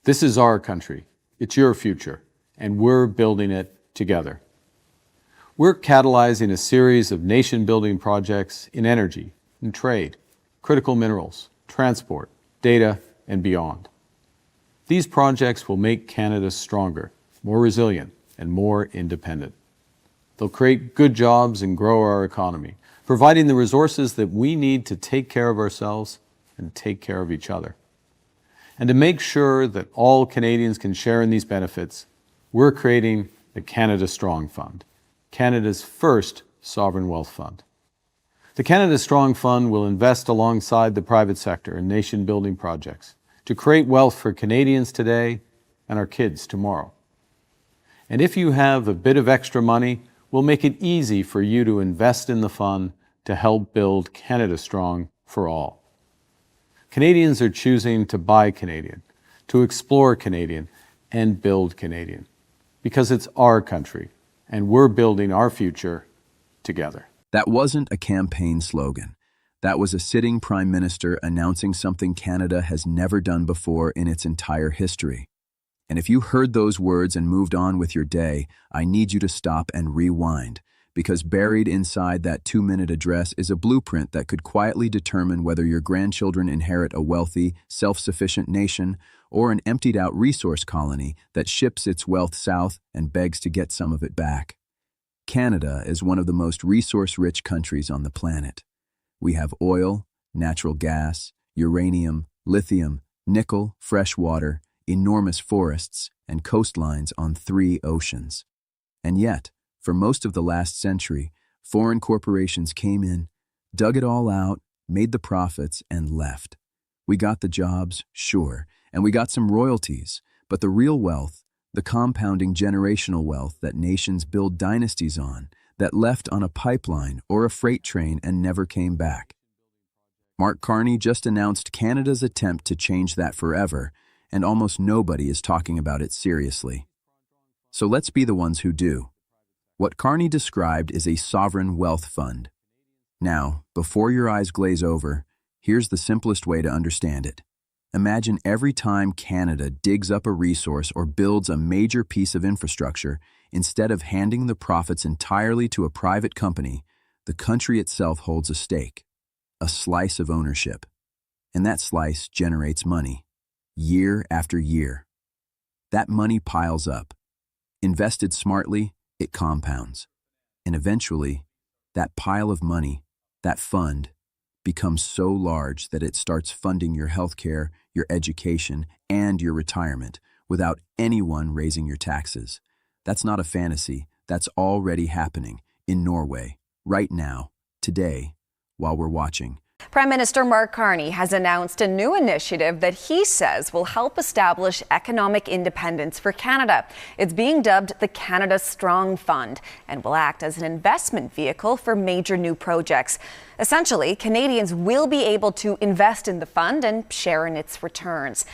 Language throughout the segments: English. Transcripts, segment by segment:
This is our country. It's your future, and we're building it together. We're catalyzing a series of nation-building projects in energy, in trade, critical minerals, transport, data, and beyond. These projects will make Canada stronger, more resilient, and more independent. They'll create good jobs and grow our economy, providing the resources that we need to take care of ourselves and take care of each other. And to make sure that all Canadians can share in these benefits, we're creating the Canada Strong Fund, Canada's first sovereign wealth fund. The Canada Strong Fund will invest alongside the private sector in nation-building projects to create wealth for Canadians today and our kids tomorrow. And if you have a bit of extra money, we'll make it easy for you to invest in the fund to help build Canada Strong for all. Canadians are choosing to buy Canadian, to explore Canadian, and build Canadian, because it's our country, and we're building our future together. That wasn't a campaign slogan. That was a sitting Prime Minister announcing something Canada has never done before in its entire history. And if you heard those words and moved on with your day, I need you to stop and rewind, because buried inside that 2-minute address is a blueprint that could quietly determine whether your grandchildren inherit a wealthy, self-sufficient nation or an emptied-out resource colony that ships its wealth south and begs to get some of it back. Canada is one of the most resource-rich countries on the planet. We have oil, natural gas, uranium, lithium, nickel, fresh water, enormous forests, and coastlines on 3 oceans. And yet, for most of the last century, foreign corporations came in, dug it all out, made the profits, and left. We got the jobs, sure, and we got some royalties, but the real wealth, the compounding generational wealth that nations build dynasties on, that left on a pipeline or a freight train and never came back. Mark Carney just announced Canada's attempt to change that forever, and almost nobody is talking about it seriously. So let's be the ones who do. What Carney described is a sovereign wealth fund. Now, before your eyes glaze over, here's the simplest way to understand it. Imagine every time Canada digs up a resource or builds a major piece of infrastructure, instead of handing the profits entirely to a private company, the country itself holds a stake, a slice of ownership. And that slice generates money, year after year. That money piles up. Invested smartly, it compounds. And eventually, that pile of money, that fund, becomes so large that it starts funding your healthcare, your education, and your retirement without anyone raising your taxes. That's not a fantasy. That's already happening in Norway, right now, today, while we're watching. Prime Minister Mark Carney has announced a new initiative that he says will help establish economic independence for Canada. It's being dubbed the Canada Strong Fund and will act as an investment vehicle for major new projects. Essentially, Canadians will be able to invest in the fund and share in its returns.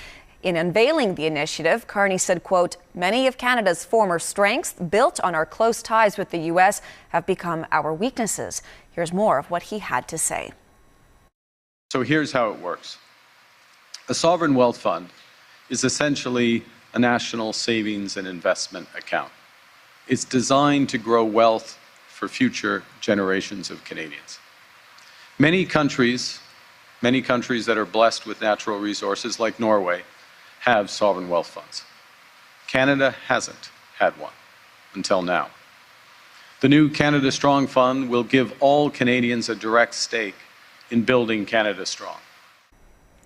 In unveiling the initiative, Carney said, quote, "Many of Canada's former strengths, built on our close ties with the U.S., have become our weaknesses." Here's more of what he had to say. So here's how it works. A sovereign wealth fund is essentially a national savings and investment account. It's designed to grow wealth for future generations of Canadians. Many countries that are blessed with natural resources, like Norway, have sovereign wealth funds. Canada hasn't had one until now. The new Canada Strong Fund will give all Canadians a direct stake in building Canada strong.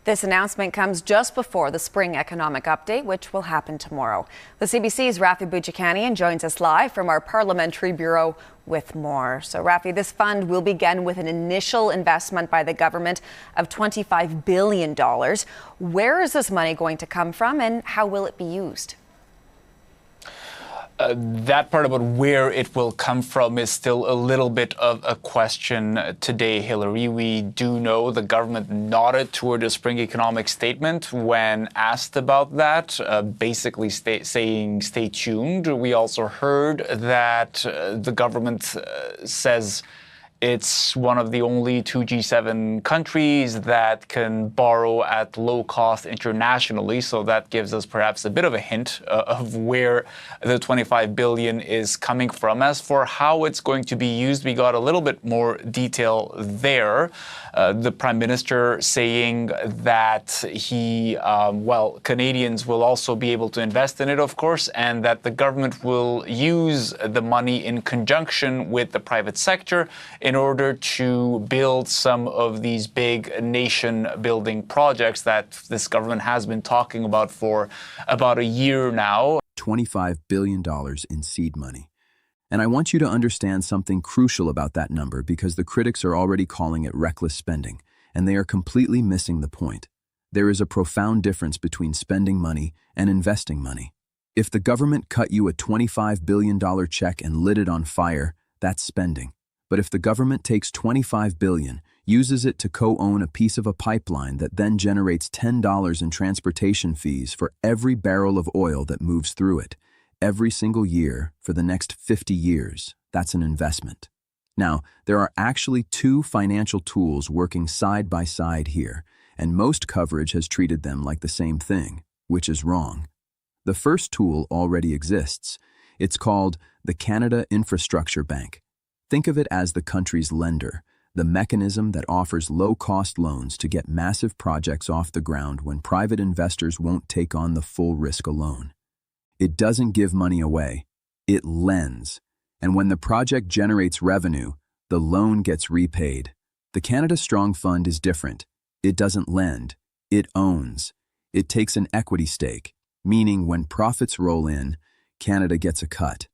This announcement comes just before the spring economic update, which will happen tomorrow. The CBC's Rafi Boudjikanian joins us live from our parliamentary bureau with more. So, Rafi, this fund will begin with an initial investment by the government of $25 billion. Where is this money going to come from, and how will it be used? That part about where it will come from is still a little bit of a question today, Hillary. We do know the government nodded toward the spring economic statement when asked about that, basically saying stay tuned. We also heard that the government says It's one of the only two G7 countries that can borrow at low cost internationally. So that gives us perhaps a bit of a hint of where the 25 billion is coming from. As for how it's going to be used, we got a little bit more detail there. The Prime Minister saying that Canadians will also be able to invest in it, of course, and that the government will use the money in conjunction with the private sector in order to build some of these big nation-building projects that this government has been talking about for about a year now. $25 billion in seed money. And I want you to understand something crucial about that number because the critics are already calling it reckless spending, and they are completely missing the point. There is a profound difference between spending money and investing money. If the government cut you a $25 billion check and lit it on fire, that's spending. But if the government takes $25 billion, uses it to co-own a piece of a pipeline that then generates $10 in transportation fees for every barrel of oil that moves through it, every single year for the next 50 years, that's an investment. Now, there are actually two financial tools working side by side here, and most coverage has treated them like the same thing, which is wrong. The first tool already exists. It's called the Canada Infrastructure Bank. Think of it as the country's lender, the mechanism that offers low-cost loans to get massive projects off the ground when private investors won't take on the full risk alone. It doesn't give money away, it lends. And when the project generates revenue, the loan gets repaid. The Canada Strong Fund is different. It doesn't lend, it owns. It takes an equity stake, meaning when profits roll in, Canada gets a cut.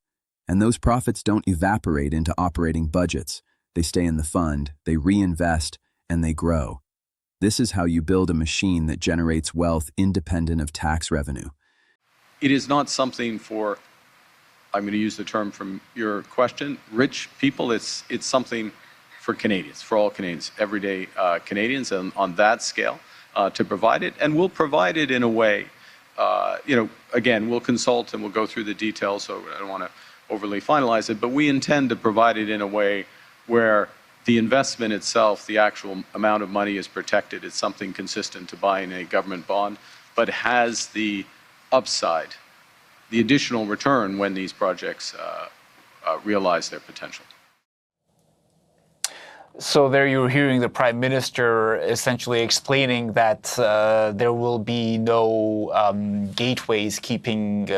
And those profits don't evaporate into operating budgets. They stay in the fund, they reinvest, and they grow. This is how you build a machine that generates wealth independent of tax revenue. It is not something for, I'm going to use the term from your question, rich people. It's something for Canadians, for all Canadians, everyday Canadians, and on that scale to provide it. And we'll provide it in a way, again, we'll consult and we'll go through the details, so I don't want to overly finalize it, but we intend to provide it in a way where the investment itself, the actual amount of money is protected. It's something consistent to buying a government bond, but has the upside, the additional return when these projects realize their potential. So there you're hearing the Prime Minister essentially explaining that there will be no gatekeeping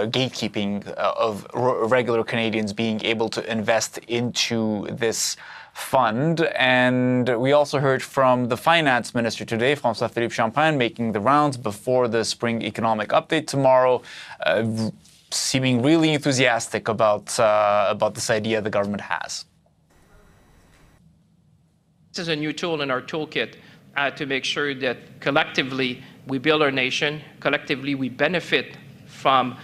of regular Canadians being able to invest into this fund. And we also heard from the Finance Minister today, François-Philippe Champagne, making the rounds before the spring economic update tomorrow, seeming really enthusiastic about this idea the government has. This is a new tool in our toolkit to make sure that collectively we build our nation, collectively we benefit from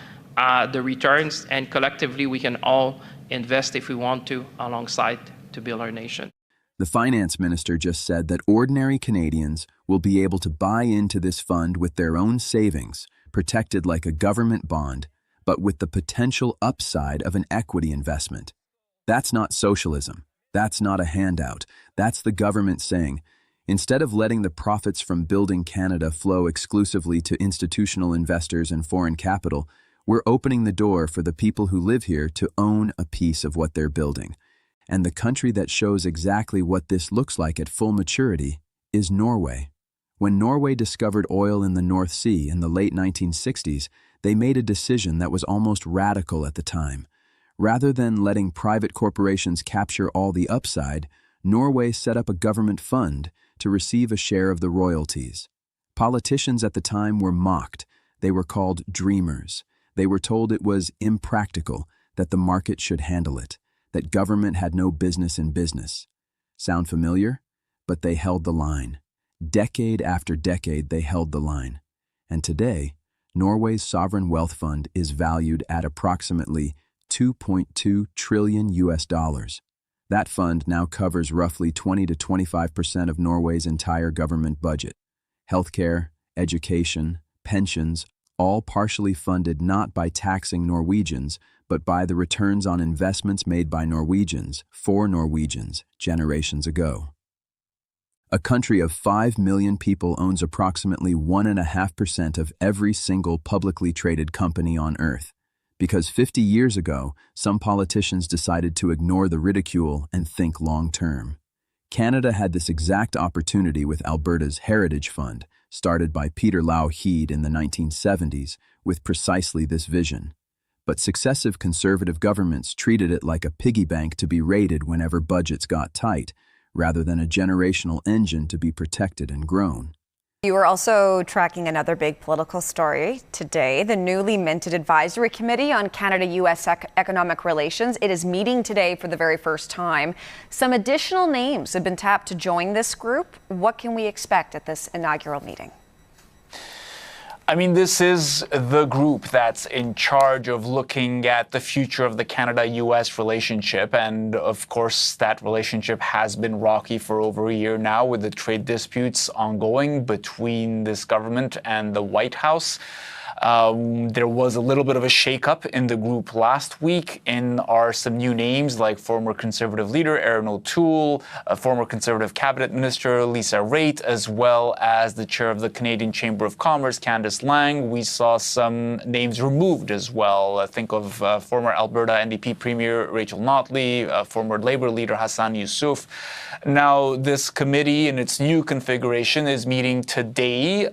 the returns, and collectively we can all invest if we want to alongside to build our nation. The Finance Minister just said that ordinary Canadians will be able to buy into this fund with their own savings, protected like a government bond, but with the potential upside of an equity investment. That's not socialism. That's not a handout. That's the government saying, instead of letting the profits from building Canada flow exclusively to institutional investors and foreign capital, we're opening the door for the people who live here to own a piece of what they're building. And the country that shows exactly what this looks like at full maturity is Norway. When Norway discovered oil in the North Sea in the late 1960s, they made a decision that was almost radical at the time. Rather than letting private corporations capture all the upside, Norway set up a government fund to receive a share of the royalties. Politicians at the time were mocked. They were called dreamers. They were told it was impractical, that the market should handle it, that government had no business in business. Sound familiar? But they held the line. Decade after decade, they held the line. And today, Norway's sovereign wealth fund is valued at approximately $2.2 trillion. That fund now covers roughly 20 to 25% of Norway's entire government budget. Healthcare, education, pensions, all partially funded not by taxing Norwegians, but by the returns on investments made by Norwegians, for Norwegians, generations ago. A country of 5 million people owns approximately 1.5% of every single publicly traded company on Earth, because 50 years ago, some politicians decided to ignore the ridicule and think long-term. Canada had this exact opportunity with Alberta's Heritage Fund, started by Peter Lougheed in the 1970s, with precisely this vision. But successive conservative governments treated it like a piggy bank to be raided whenever budgets got tight, rather than a generational engine to be protected and grown. You are also tracking another big political story today. The newly minted Advisory Committee on Canada-U.S. Economic Relations. It is meeting today for the very first time. Some additional names have been tapped to join this group. What can we expect at this inaugural meeting? I mean, this is the group that's in charge of looking at the future of the Canada-U.S. relationship. And of course, that relationship has been rocky for over a year now, with the trade disputes ongoing between this government and the White House. There was a little bit of a shakeup in the group last week. In are some new names like former Conservative leader Erin O'Toole, a former Conservative cabinet minister Lisa Raitt, as well as the chair of the Canadian Chamber of Commerce, Candice Lang. We saw some names removed as well. Think of former Alberta NDP Premier Rachel Notley, former Labour leader Hassan Yusuf. Now, this committee in its new configuration is meeting today,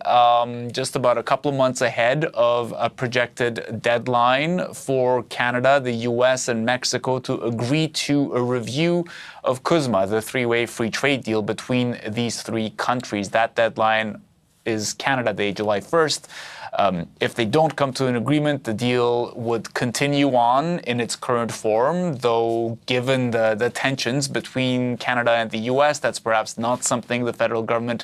just about a couple of months ahead of a projected deadline for Canada, the U.S., and Mexico to agree to a review of CUSMA, the three-way free trade deal between these three countries. That deadline is Canada Day, July 1st. If they don't come to an agreement, the deal would continue on in its current form, though given the tensions between Canada and the U.S., that's perhaps not something the federal government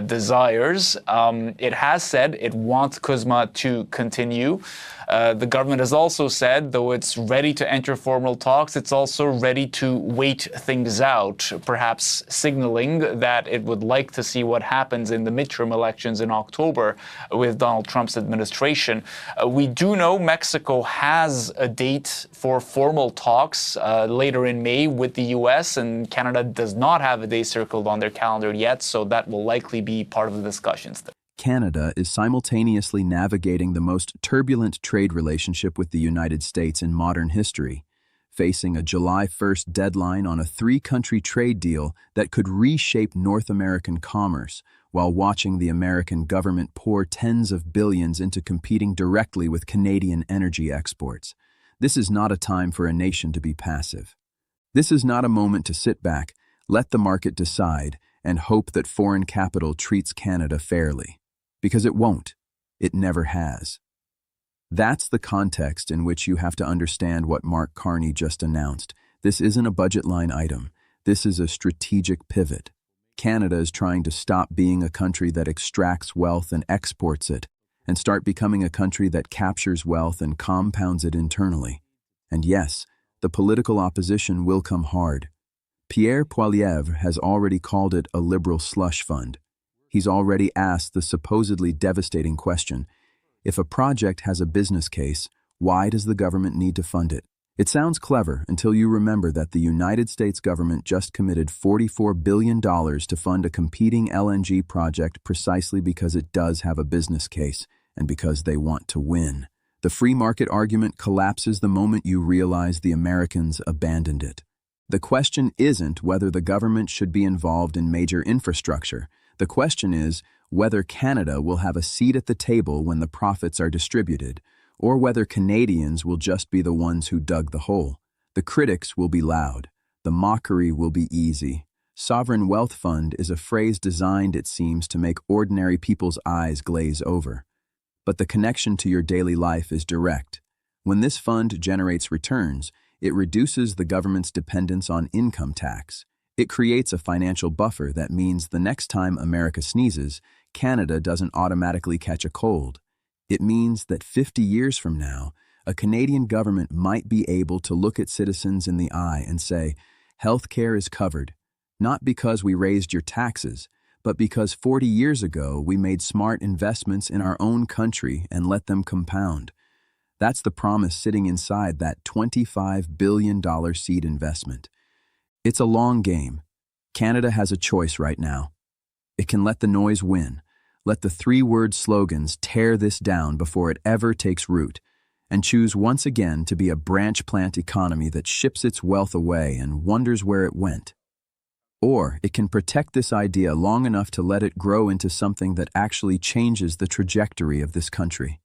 desires. It has said it wants CUSMA to continue. The government has also said, though it's ready to enter formal talks, it's also ready to wait things out, perhaps signaling that it would like to see what happens in the midterm elections in October with Donald Trump's administration. We do know Mexico has a date for formal talks later in May with the U.S., and Canada does not have a day circled on their calendar yet, so that will likely be part of the discussions there. Canada is simultaneously navigating the most turbulent trade relationship with the United States in modern history, facing a July 1st deadline on a three-country trade deal that could reshape North American commerce, while watching the American government pour tens of billions into competing directly with Canadian energy exports. This is not a time for a nation to be passive. This is not a moment to sit back, let the market decide, and hope that foreign capital treats Canada fairly. Because it won't. It never has. That's the context in which you have to understand what Mark Carney just announced. This isn't a budget line item. This is a strategic pivot. Canada is trying to stop being a country that extracts wealth and exports it, and start becoming a country that captures wealth and compounds it internally. And yes, the political opposition will come hard. Pierre Poilievre has already called it a liberal slush fund. He's already asked the supposedly devastating question, if a project has a business case, why does the government need to fund it? It sounds clever until you remember that the United States government just committed $44 billion to fund a competing LNG project precisely because it does have a business case and because they want to win. The free market argument collapses the moment you realize the Americans abandoned it. The question isn't whether the government should be involved in major infrastructure. The question is whether Canada will have a seat at the table when the profits are distributed, or whether Canadians will just be the ones who dug the hole. The critics will be loud. The mockery will be easy. Sovereign wealth fund is a phrase designed, it seems, to make ordinary people's eyes glaze over. But the connection to your daily life is direct. When this fund generates returns, it reduces the government's dependence on income tax. It creates a financial buffer that means the next time America sneezes, Canada doesn't automatically catch a cold. It means that 50 years from now, a Canadian government might be able to look at citizens in the eye and say, healthcare is covered, not because we raised your taxes, but because 40 years ago we made smart investments in our own country and let them compound. That's the promise sitting inside that $25 billion seed investment. It's a long game. Canada has a choice right now. It can let the noise win, let the three-word slogans tear this down before it ever takes root, and choose once again to be a branch plant economy that ships its wealth away and wonders where it went. Or it can protect this idea long enough to let it grow into something that actually changes the trajectory of this country.